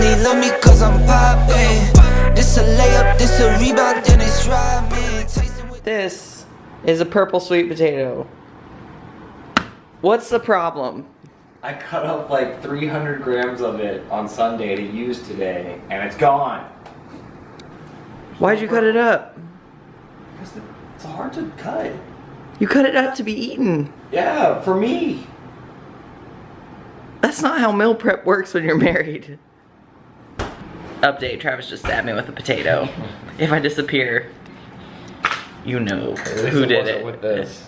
only love me cause I'm poppin'. This a layup, this a rebound, then it's robbing. This is a purple sweet potato. What's the problem? I cut up like 300 grams of it on Sunday to use today, and it's gone. Why'd you cut it up? Because it's hard to cut. You cut it up to be eaten. Yeah, for me. That's not how meal prep works when you're married. Update, Travis just stabbed me with a potato. If I disappear, you know who did it. With this.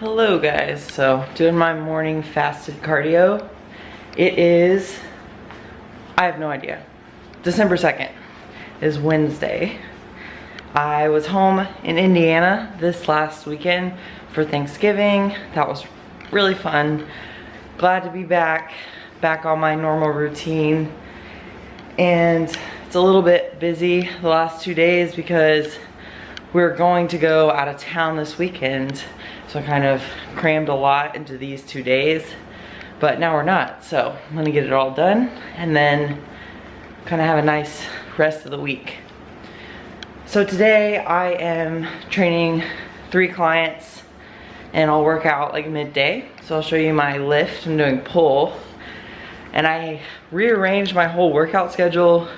Hello guys, so doing my morning fasted cardio. It is, I have no idea, December 2nd is Wednesday. I was home in Indiana this last weekend for Thanksgiving. That was really fun. Glad to be back on my normal routine. And it's a little bit busy the last 2 days because we're going to go out of town this weekend. So I kind of crammed a lot into these 2 days, but now we're not. So I'm gonna get it all done and then kind of have a nice rest of the week. So today I am training 3 clients and I'll work out like midday. So I'll show you my lift. I'm doing pull. And I rearranged my whole workout schedule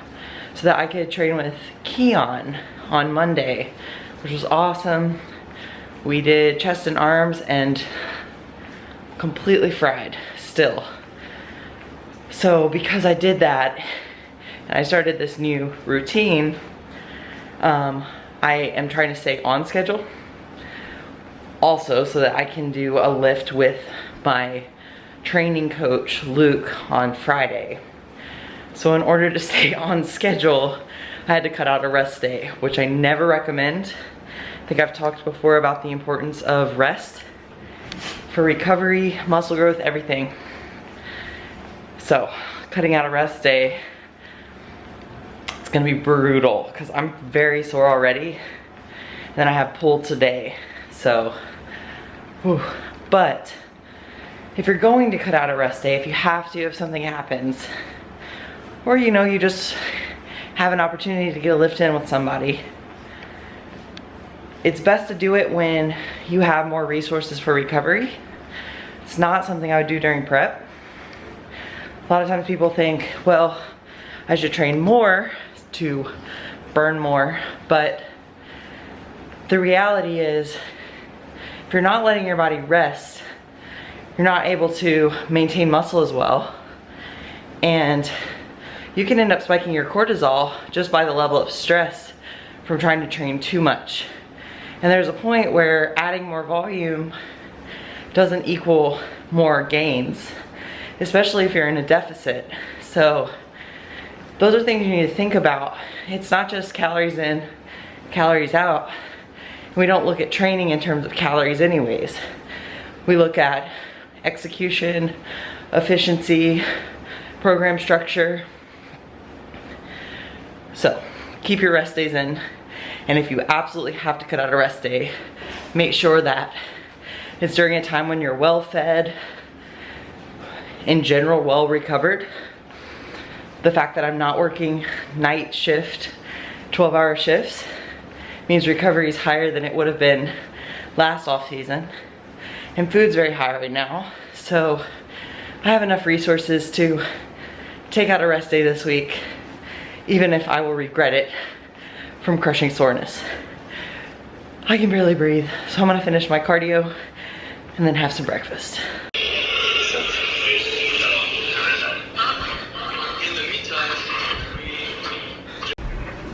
so that I could train with Keon on Monday, which was awesome. We did chest and arms and completely fried still. So because I did that and I started this new routine, I am trying to stay on schedule also so that I can do a lift with my training coach Luke on Friday. So in order to stay on schedule, I had to cut out a rest day, which I never recommend. I think I've talked before about the importance of rest for recovery, muscle growth, everything. So cutting out a rest day, it's gonna be brutal because I'm very sore already. Then I have pull today, so, whew. But if you're going to cut out a rest day, if you have to, if something happens, or you know, you just have an opportunity to get a lift in with somebody, it's best to do it when you have more resources for recovery. It's not something I would do during prep. A lot of times people think, well, I should train more to burn more, but the reality is, if you're not letting your body rest, you're not able to maintain muscle as well, and you can end up spiking your cortisol just by the level of stress from trying to train too much. And there's a point where adding more volume doesn't equal more gains, especially if you're in a deficit. So those are things you need to think about. It's not just calories in, calories out. We don't look at training in terms of calories anyways. We look at execution, efficiency, program structure. So keep your rest days in. And if you absolutely have to cut out a rest day, make sure that it's during a time when you're well fed, in general well recovered. The fact that I'm not working night shift, 12-hour shifts, means recovery is higher than it would have been last off season. And food's very high right now. So I have enough resources to take out a rest day this week, even if I will regret it from crushing soreness. I can barely breathe, so I'm gonna finish my cardio and then have some breakfast.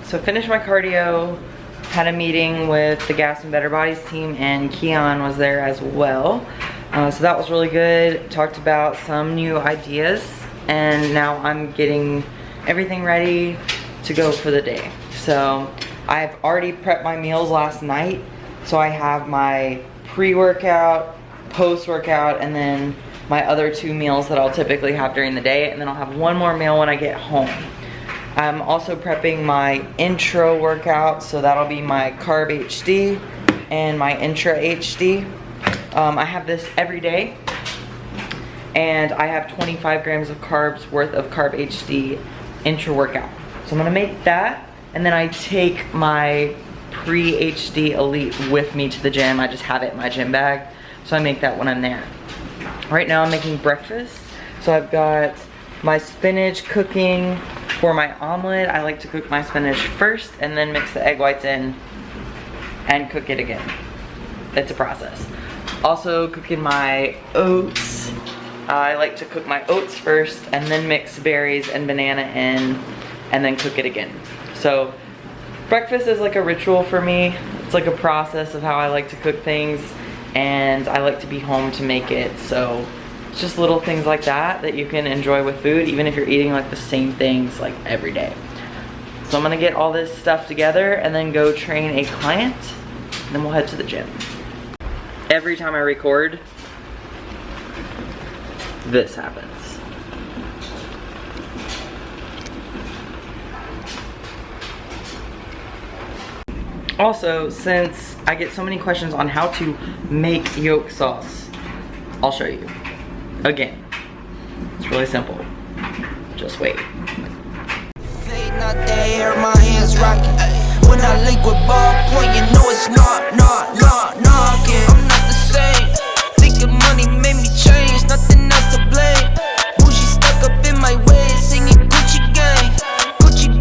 So finished my cardio, had a meeting with the Gas and Better Bodies team, and Keon was there as well. So that was really good. Talked about some new ideas, and now I'm getting everything ready to go for the day. So I've already prepped my meals last night. So I have my pre-workout, post-workout, and then my other 2 meals that I'll typically have during the day, and then I'll have 1 more meal when I get home. I'm also prepping my intro workout, so that'll be my Carb HD, and my Intra HD. I have this every day, and I have 25 grams of carbs worth of Carb HD Intra workout. So I'm gonna make that, and then I take my pre-HD Elite with me to the gym. I just have it in my gym bag, so I make that when I'm there. Right now I'm making breakfast. So I've got my spinach cooking for my omelet. I like to cook my spinach first and then mix the egg whites in and cook it again. It's a process. Also cooking my oats. I like to cook my oats first and then mix berries and banana in and then cook it again. So breakfast is like a ritual for me. It's like a process of how I like to cook things, and I like to be home to make it. So it's just little things like that that you can enjoy with food, even if you're eating like the same things like every day. So I'm gonna get all this stuff together and then go train a client, and then we'll head to the gym. Every time I record, this happens. Also, since I get so many questions on how to make yolk sauce, I'll show you. Again, it's really simple. Just wait. Fade not there, my hands rocking. When I link with ballpoint, you know it's knocking. I'm not the same. Thinking money made me change, nothing else to blame. Bougie stuck up in my way, singing Gucci gang. Gucci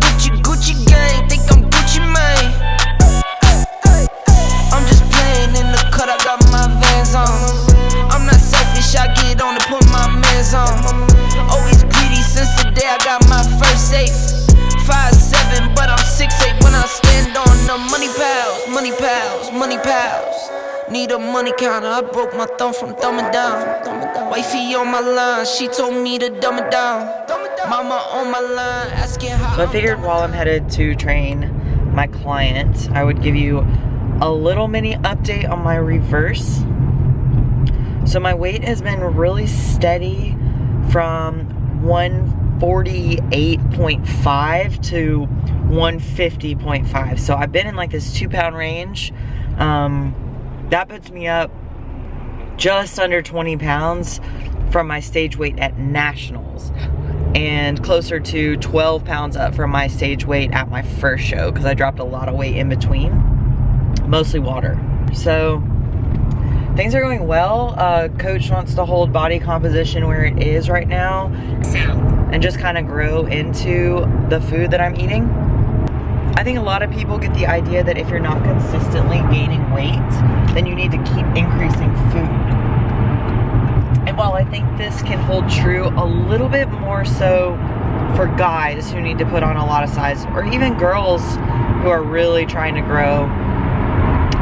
gang. Think I'm Gucci Mane. I'm just playing in the cut, I got my Vans on. I'm not selfish, I get on to put my mans on. Always greedy since the day I got my first safe. 5'7", but I'm 6'8" when I stand on the money pals. Need a money counter, I broke my thumb from thumbing down. Wifey on my line, she told me to dumb it down. Mama on my line, asking how. So I figured while I'm headed to train my client, I would give you a little mini update on my reverse. So my weight has been really steady from 148.5 to 150.5. So I've been in like this 2-pound range. That puts me up just under 20 pounds from my stage weight at nationals, and closer to 12 pounds up from my stage weight at my first show, because I dropped a lot of weight in between, mostly water. So things are going well. Coach wants to hold body composition where it is right now and just kind of grow into the food that I'm eating. I think a lot of people get the idea that if you're not consistently gaining weight, then you need to keep increasing food. And while I think this can hold true a little bit more so for guys who need to put on a lot of size, or even girls who are really trying to grow,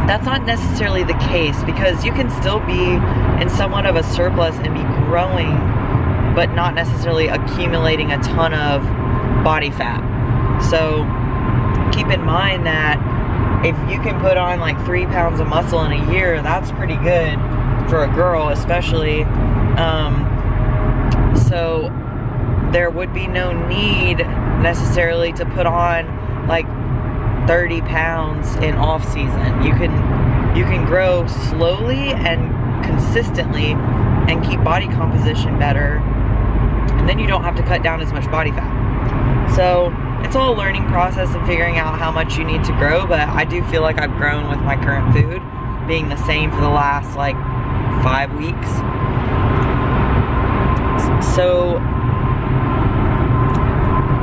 that's not necessarily the case, because you can still be in somewhat of a surplus and be growing, but not necessarily accumulating a ton of body fat. So keep in mind that if you can put on like 3 pounds of muscle in a year, that's pretty good for a girl, especially. So there would be no need necessarily to put on like 30 pounds in off season. You can grow slowly and consistently and keep body composition better, and then you don't have to cut down as much body fat. So it's all a learning process and figuring out how much you need to grow, but I do feel like I've grown with my current food being the same for the last like 5 weeks. So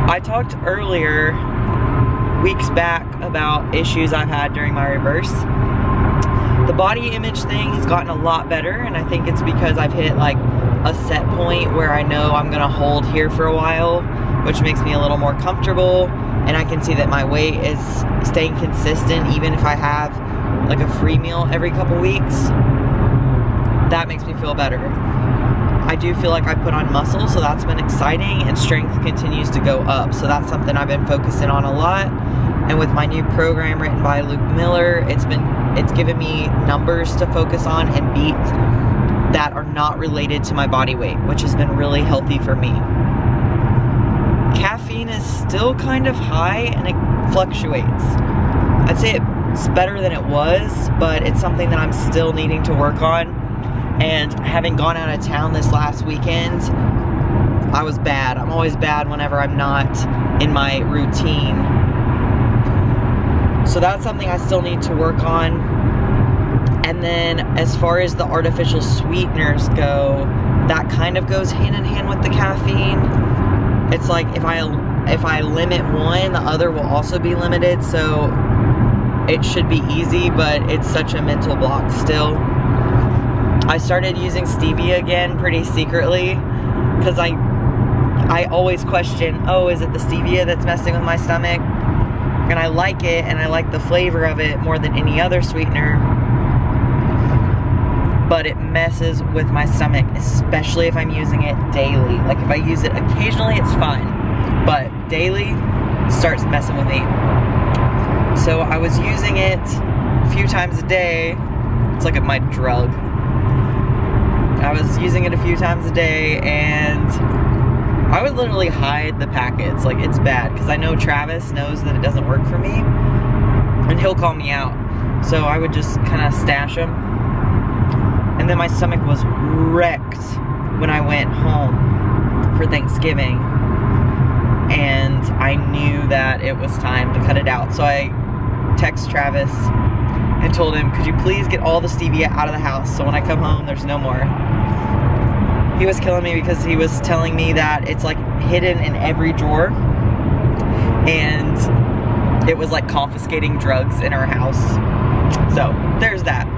I talked earlier, weeks back, about issues I've had during my reverse. The body image thing has gotten a lot better, and I think it's because I've hit like a set point where I know I'm gonna hold here for a while, which makes me a little more comfortable, and I can see that my weight is staying consistent even if I have like a free meal every couple weeks. That makes me feel better. I do feel like I put on muscle, so that's been exciting, and strength continues to go up, so that's something I've been focusing on a lot. And with my new program written by Luke Miller, it's given me numbers to focus on and beat that are not related to my body weight, which has been really healthy for me. Caffeine is still kind of high and it fluctuates. I'd say it It's better than it was, but it's something that I'm still needing to work on. And having gone out of town this last weekend, I was bad. I'm always bad whenever I'm not in my routine. So that's something I still need to work on. And then as far as the artificial sweeteners go, that kind of goes hand in hand with the caffeine. It's like if I limit one, the other will also be limited, so it should be easy, but it's such a mental block still. I started using stevia again pretty secretly, because I always question, oh, is it the stevia that's messing with my stomach? And I like it, and I like the flavor of it more than any other sweetener, but it messes with my stomach, especially if I'm using it daily. Like if I use it occasionally, it's fine, but daily starts messing with me. So I was using it a few times a day. It's like my drug. I was using it a few times a day, and I would literally hide the packets. Like, it's bad, because I know Travis knows that it doesn't work for me, and he'll call me out. So I would just kind of stash them. And then my stomach was wrecked when I went home for Thanksgiving, and I knew that it was time to cut it out. So I texted Travis and told him, could you please get all the stevia out of the house so when I come home there's no more. He was killing me because he was telling me that it's like hidden in every drawer, and it was like confiscating drugs in our house. So there's that.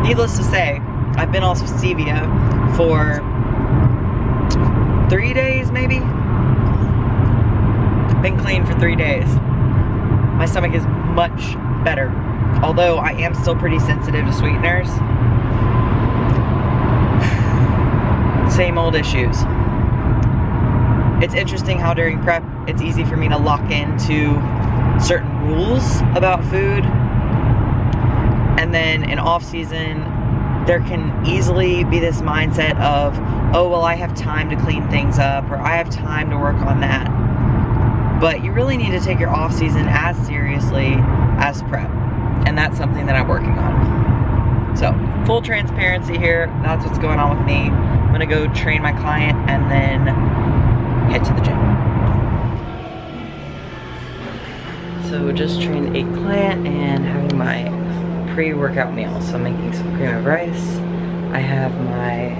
Needless to say, I've been off stevia for 3 days maybe. Been clean for 3 days. My stomach is much better, although I am still pretty sensitive to sweeteners. Same old issues. It's interesting how during prep, it's easy for me to lock into certain rules about food. And then in off season, there can easily be this mindset of, oh, well, I have time to clean things up, or I have time to work on that. But you really need to take your off season as seriously as prep. And that's something that I'm working on. So, full transparency here, that's what's going on with me. I'm gonna go train my client and then head to the gym. So just trained a client and having my pre-workout meal. So I'm making some cream of rice. I have my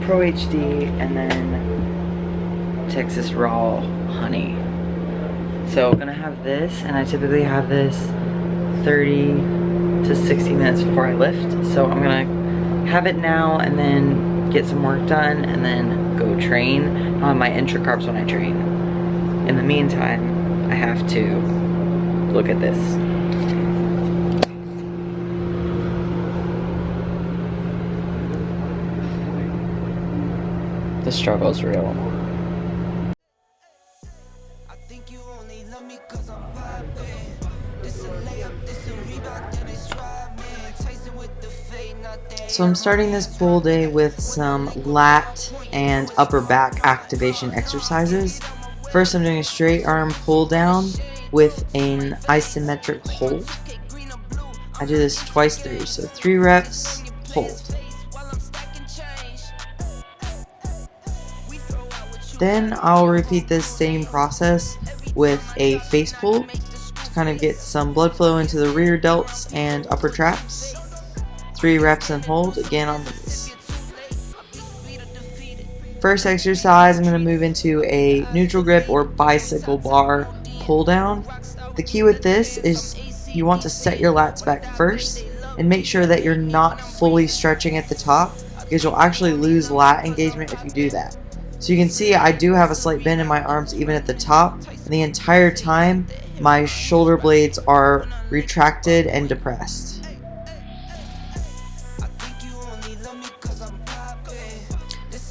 Pro HD and then Texas Raw honey. So I'm gonna have this, and I typically have this 30 to 60 minutes before I lift. So I'm gonna have it now and then get some work done and then go train on my intra-carbs when I train. In the meantime, I have to look at this. The struggle is real. So I'm starting this pull day with some lat and upper back activation exercises. First, I'm doing a straight arm pull down with an isometric hold. I do this twice through, so 3 reps, hold. Then I'll repeat this same process with a face pull to kind of get some blood flow into the rear delts and upper traps. 3 reps and hold again on these. First exercise, I'm going to move into a neutral grip or bicycle bar pull down. The key with this is you want to set your lats back first and make sure that you're not fully stretching at the top, because you'll actually lose lat engagement if you do that. So you can see I do have a slight bend in my arms even at the top, and the entire time my shoulder blades are retracted and depressed.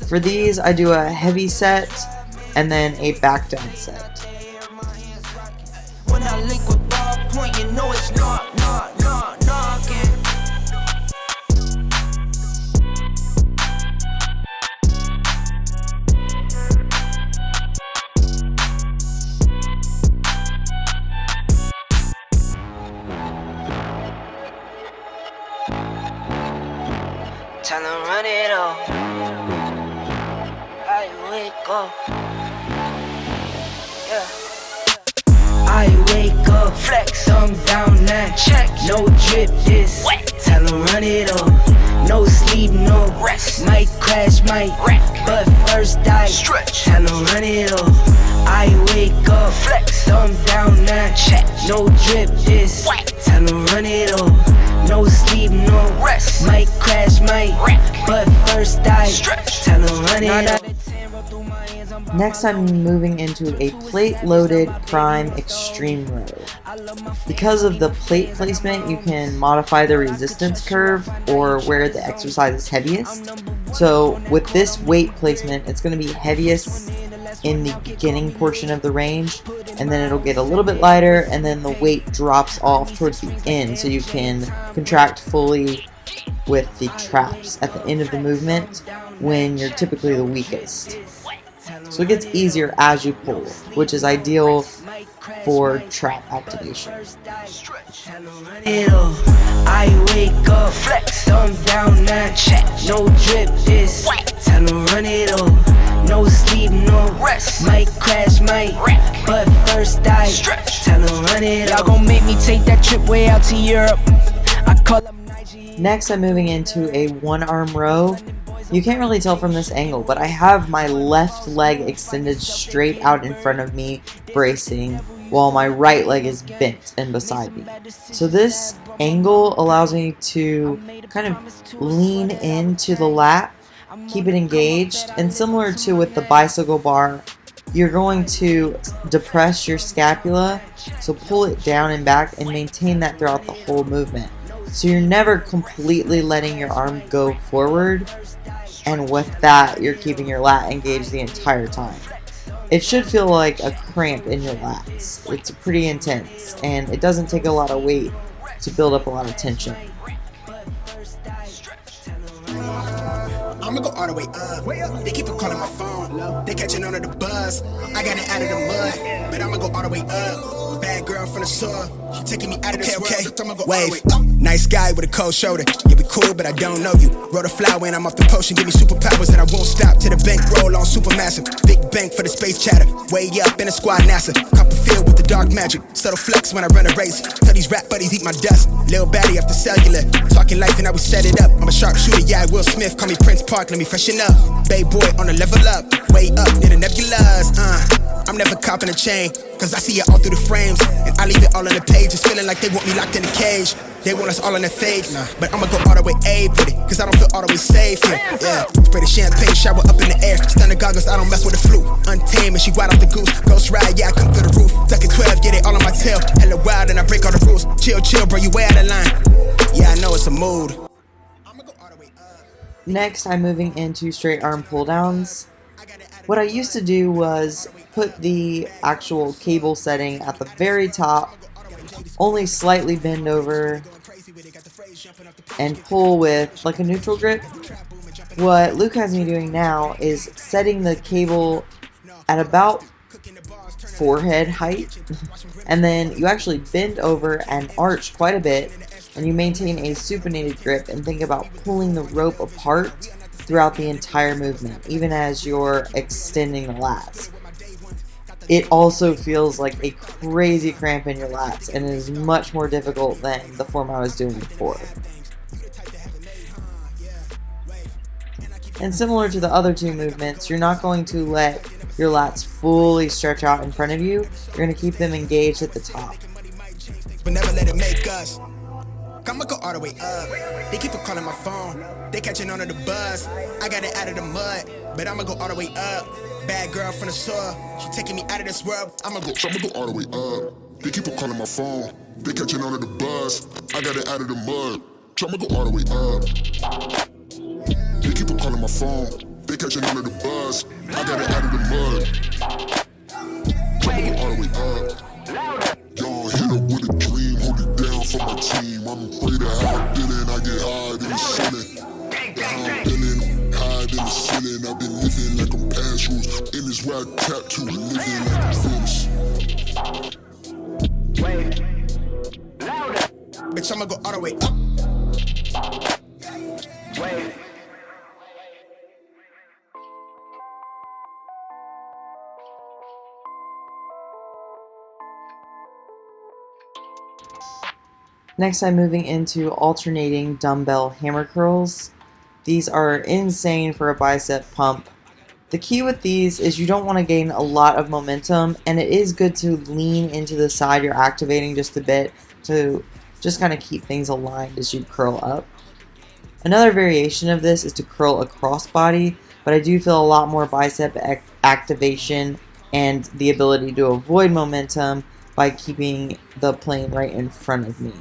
For these, I do a heavy set and then a back down set. When I link with ballpoint, you know it's not knocking. run it up. I wake up. Yeah. I wake up, flex, thumb down now. Check, no drip this. Wet. Tell 'em run it up. No sleep, no rest. Might crash, might wreck. But first I stretch. Tell 'em run it up. I wake up, flex, thumb down now. Check, no drip this. Wet. Tell 'em run it up. No sleep, no rest. Might crash, might wreck. But first I stretch. Tell 'em run it up. Next, I'm moving into a plate-loaded prime extreme row. Because of the plate placement, you can modify the resistance curve or where the exercise is heaviest. So with this weight placement, it's going to be heaviest in the beginning portion of the range, and then it'll get a little bit lighter, and then the weight drops off towards the end, so you can contract fully with the traps at the end of the movement when you're typically the weakest. So it gets easier as you pull, which is ideal for trap activation. I wake up, flex, thumb down now, check, no drip this. Tell 'em run it up. No sleep, no rest. Might crash, might wreck. But first I stretch. Tell 'em run it up. Y'all gon' make me take that trip way out to Europe. I call them. Next, I'm moving into a one-arm row. You can't really tell from this angle, but I have my left leg extended straight out in front of me, bracing, while my right leg is bent and beside me. So this angle allows me to kind of lean into the lat, keep it engaged, and similar to with the bicycle bar, you're going to depress your scapula, so pull it down and back and maintain that throughout the whole movement. So you're never completely letting your arm go forward, and with that, you're keeping your lat engaged the entire time. It should feel like a cramp in your lats. It's pretty intense, and it doesn't take a lot of weight to build up a lot of tension. I'ma go all the way up. They keep on calling my phone. They catching on to the buzz. I got it out of the mud, but I'ma go all the way up. Bad girl from the soil. She taking me out of this world. I'ma go wave. Nice guy with a cold shoulder. You be cool, but I don't know you. Roll the flower and I'm off the potion. Give me superpowers that I won't stop to the bank roll on supermassive. Big bank for the space chatter. Way up in the squad NASA. Copperfield with the dark magic. Subtle flex when I run a race. Tell these rap buddies eat my dust. Lil baddie after cellular. Talking life and how we set it up. I'm a sharpshooter, yeah, Will Smith. Call me Prince Park, let me freshen up. Bay boy on the level up. Way up near the nebulas. I'm never copping a chain, cause I see it all through the frames. And I leave it all on the page. It's feeling like they want me locked in a cage. They want us all on the fade, but I'ma go all the way A with it, cause I don't feel all the way safe here. Yeah, spray the champagne, shower up in the air. Stunner goggles, I don't mess with the flu. Untamed and she wild off the goose. Ghost ride, yeah, I come through the roof. Ducking 12, get it all on my tail. Hella wild and I break all the rules. Chill, chill, bro, you way out of line. Yeah, I know it's a mood. I'ma go all the way up. Next, I'm moving into straight arm pull downs. What I used to do was put the actual cable setting at the very top, only slightly bend over, and pull with like a neutral grip. What Luke has me doing now is setting the cable at about forehead height, and then you actually bend over and arch quite a bit, and you maintain a supinated grip and think about pulling the rope apart throughout the entire movement, even as you're extending the lats. It also feels like a crazy cramp in your lats, and it is much more difficult than the form I was doing before. And similar to the other two movements, you're not going to let your lats fully stretch out in front of you. You're going to keep them engaged at the top. But never let it make us. I'ma go all the way up. They keep on calling my phone. They catching on to the buzz. I got it out of the mud, but I'ma go all the way up. Bad girl from the soil. She taking me out of this world. I'ma go all the way up. They keep on calling my phone. They catching on to the buzz. I got it out of the mud. I'ma go all the way up. They keep on calling my phone. They catching on to the buzz. I got it out of the mud. I'ma go all the way up. Y'all hit up with a dream, hold it down for my team. I'm afraid of how I'm feeling, I get high in the ceiling. How I'm feeling, high in the ceiling. I've been living like I'm past rules. In this rap tattoo, living like I'm finished. bitch, I'ma go all the way up. Next, I'm moving into alternating dumbbell hammer curls. These are insane for a bicep pump. The key with these is you don't want to gain a lot of momentum, and it is good to lean into the side you're activating just a bit to just kind of keep things aligned as you curl up. Another variation of this is to curl across body, but I do feel a lot more bicep activation and the ability to avoid momentum by keeping the plane right in front of me.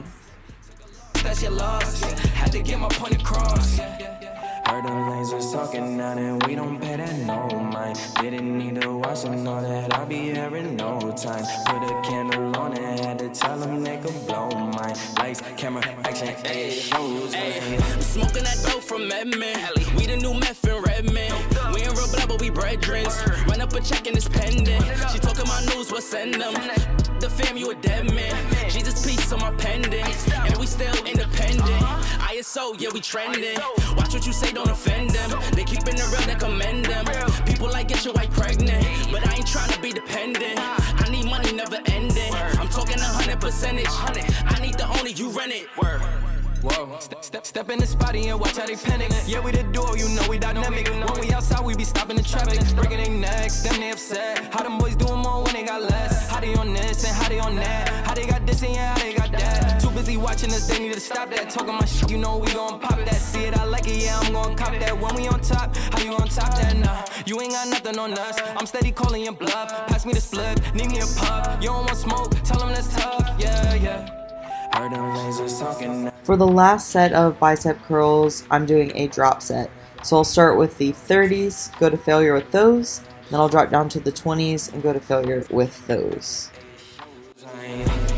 That's your loss. Had to get my point across. Heard them lanes was talking now, and we don't pay that no mind. Didn't need to watch them know that I'll be here in no time. Put a candle on it, had to tell them they could blow mine. Lights, camera, action, it shows. Smoking that dope from Edmond. We the new meth in Redmond. We ain't real blood, but we brethren. Run up a check and it's pending. She talking my news, we'll send them. The fam, you a dead man. Jesus, peace on my pendant. And we still independent. ISO, yeah, we trending. Watch what you say, don't offend them. They keeping it real, they commend them. People like get your wife pregnant, but I ain't trying to be dependent. I need money, never ending. I'm talking 100%. I need the owner, you rent it. Whoa, step in the spotty and watch how they panic. Yeah, we the duo, you know we dynamic. When we outside, we be stopping the traffic. Breaking their necks, them they upset. How them boys doing more when they got less? How they on this and how they on that? How they got this and yeah, how they got that? Too busy watching us, they need to stop that. Talking my shit, you know we gon' pop that. See it, I like it, yeah, I'm gon' cop that. When we on top, how you on top that? Nah, you ain't got nothing on us. I'm steady calling your bluff. Pass me the split, need me a puff. You don't want smoke, tell them that's tough. Yeah, yeah. Heard them lasers talking. For the last set of bicep curls, I'm doing a drop set. So I'll start with the 30s, go to failure with those, then I'll drop down to the 20s and go to failure with those.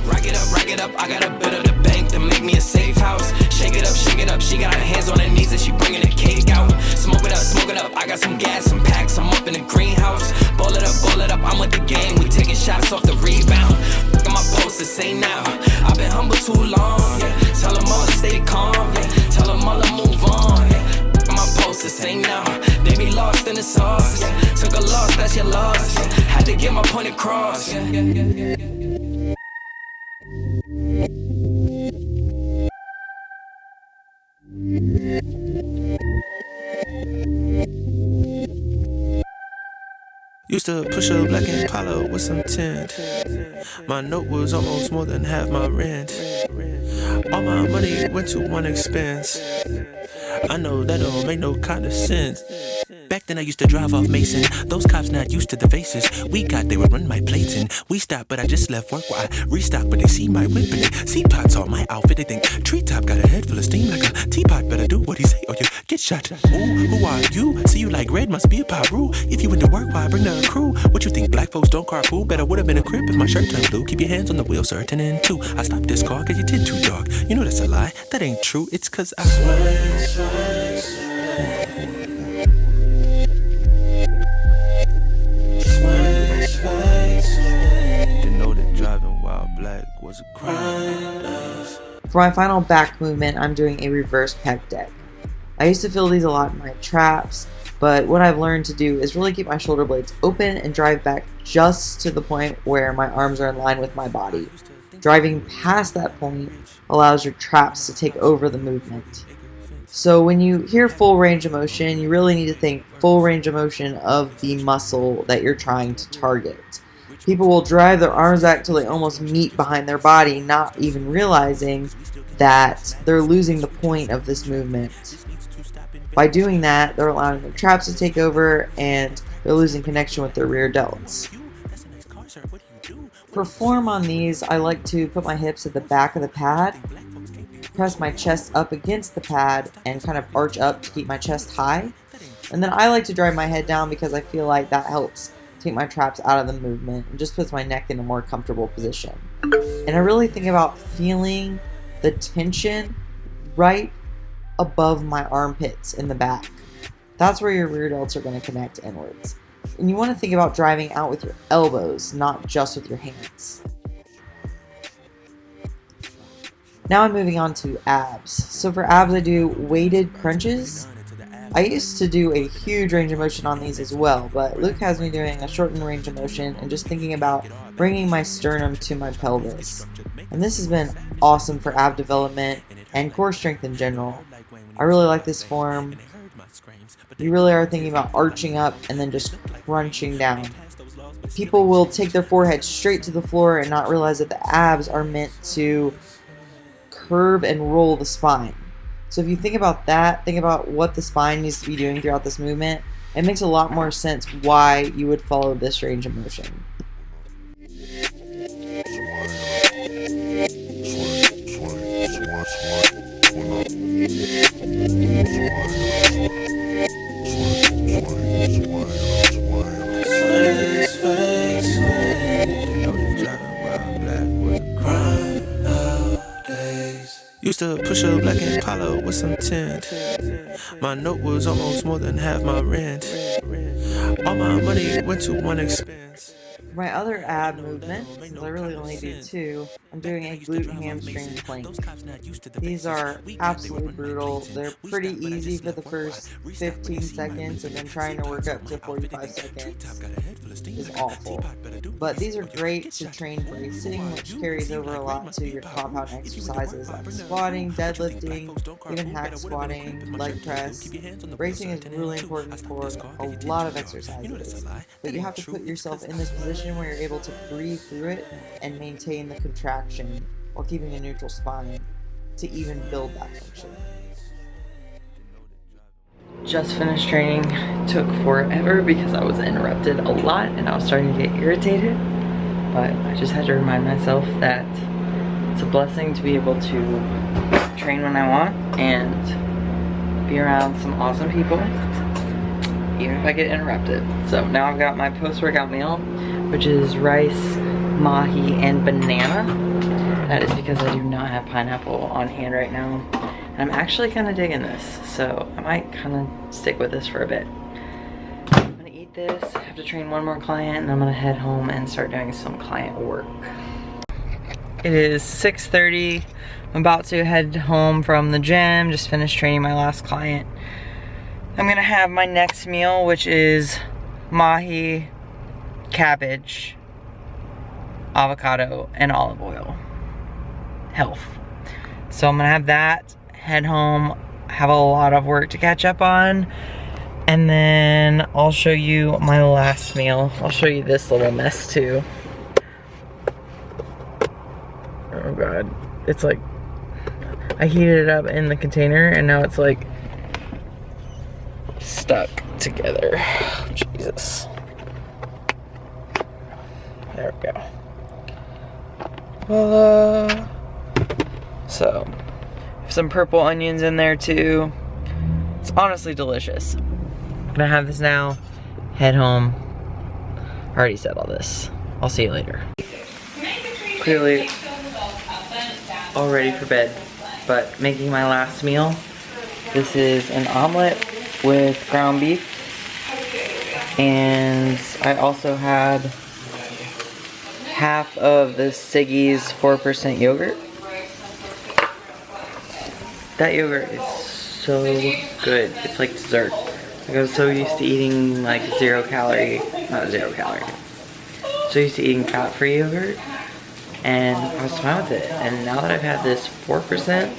Rack it up, I got a bit of the bank to make me a safe house. Shake it up, she got her hands on her knees and she bringing the cake out. Smoke it up, I got some gas, some packs, I'm up in the greenhouse. Ball it up, I'm with the game, we taking shots off the rebound. Look at my posters, say now, I've been humble too long, yeah. Tell them all to stay calm, yeah. Tell them all to move on, yeah. Look at my posters, say now, they be lost in the sauce, yeah. Took a loss, that's your loss, yeah. Had to get my point across, yeah. Used to push a black Impala with some tint. My note was almost more than half my rent. All my money went to one expense. I know that don't make no kind of sense. Back then I used to drive off Mason. Those cops not used to the faces we got, they would run my plates and we stopped, but I just left work while I restocked. But they see my whip and they see pots on my outfit. They think treetop got a head full of steam like a teapot. Better do what he say or you get shot. Ooh, who are you? See you like red, must be a pop rule. If you went to work, why bring the crew? What you think, black folks don't carpool? Better would've been a crib if my shirt turned blue. Keep your hands on the wheel, sir, turn in two. I stopped this car cause you did too dark. You know that's a lie, that ain't true. It's cause I swear. Didn't know that driving while black was a crime. For my final back movement, I'm doing a reverse pec deck. I used to feel these a lot in my traps, but what I've learned to do is really keep my shoulder blades open and drive back just to the point where my arms are in line with my body. Driving past that point allows your traps to take over the movement. So when you hear full range of motion, you really need to think full range of motion of the muscle that you're trying to target. People will drive their arms back till they almost meet behind their body, not even realizing that they're losing the point of this movement. By doing that, they're allowing their traps to take over and they're losing connection with their rear delts. For form on these, I like to put my hips at the back of the pad, press my chest up against the pad and kind of arch up to keep my chest high. And then I like to drive my head down because I feel like that helps take my traps out of the movement and just puts my neck in a more comfortable position. And I really think about feeling the tension right above my armpits in the back. That's where your rear delts are going to connect inwards. And you want to think about driving out with your elbows, not just with your hands. Now I'm moving on to abs. So for abs, I do weighted crunches. I used to do a huge range of motion on these as well, but Luke has me doing a shortened range of motion and just thinking about bringing my sternum to my pelvis. And this has been awesome for ab development and core strength in general. I really like this form. You really are thinking about arching up and then just crunching down. People will take their forehead straight to the floor and not realize that the abs are meant to curve and roll the spine. So if you think about that, think about what the spine needs to be doing throughout this movement, it makes a lot more sense why you would follow this range of motion. Used to push a black Impala with some tint. My note was almost more than half my rent. All my money went to one expense. My other ab movement, since I really only do two, I'm doing a glute hamstring plank. These are absolutely brutal. They're pretty easy for the first 15 seconds, and then trying to work up to 45 seconds is awful. But these are great to train bracing, which carries over a lot to your compound exercises like squatting, deadlifting, even hack squatting, leg press. Bracing is really important for a lot of exercises, but you have to put yourself in this position where you're able to breathe through it and maintain the contraction while keeping a neutral spine to even build that function. Just finished training. Took forever because I was interrupted a lot and I was starting to get irritated, but I just had to remind myself that it's a blessing to be able to train when I want and be around some awesome people even if I get interrupted. So now I've got my post-workout meal, which is rice, mahi, and banana. That is because I do not have pineapple on hand right now. And I'm actually kind of digging this, so I might kind of stick with this for a bit. I'm gonna eat this, have to train one more client, and I'm gonna head home and start doing some client work. It is 6:30. I'm about to head home from the gym, just finished training my last client. I'm gonna have my next meal, which is mahi, cabbage, avocado, and olive oil. Health. So I'm gonna have that, head home, have a lot of work to catch up on, and then I'll show you my last meal. I'll show you this little mess too. Oh god, it's like, I heated it up in the container and now it's like stuck together. Jesus. There we go. Voila. So, some purple onions in there too. It's honestly delicious. I'm gonna have this now, head home. I already said all this. I'll see you later. Clearly all ready for bed, but making my last meal. This is an omelet with ground beef, and I also had half of the Siggy's 4% yogurt. That yogurt is so good. It's like dessert. Like I was so used to eating like not zero calorie. So used to eating fat-free yogurt, and I was fine with it. And now that I've had this 4%,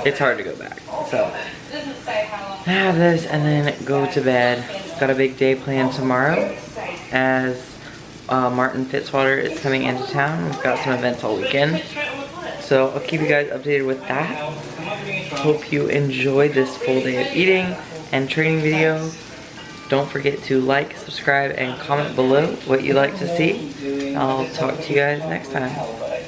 it's hard to go back. So I have this and then go to bed. Got a big day planned tomorrow as Martin Fitzwater is coming into town. We've got some events all weekend. So I'll keep you guys updated with that. Hope you enjoyed this full day of eating and training video. Don't forget to like, subscribe, and comment below what you'd like to see. I'll talk to you guys next time.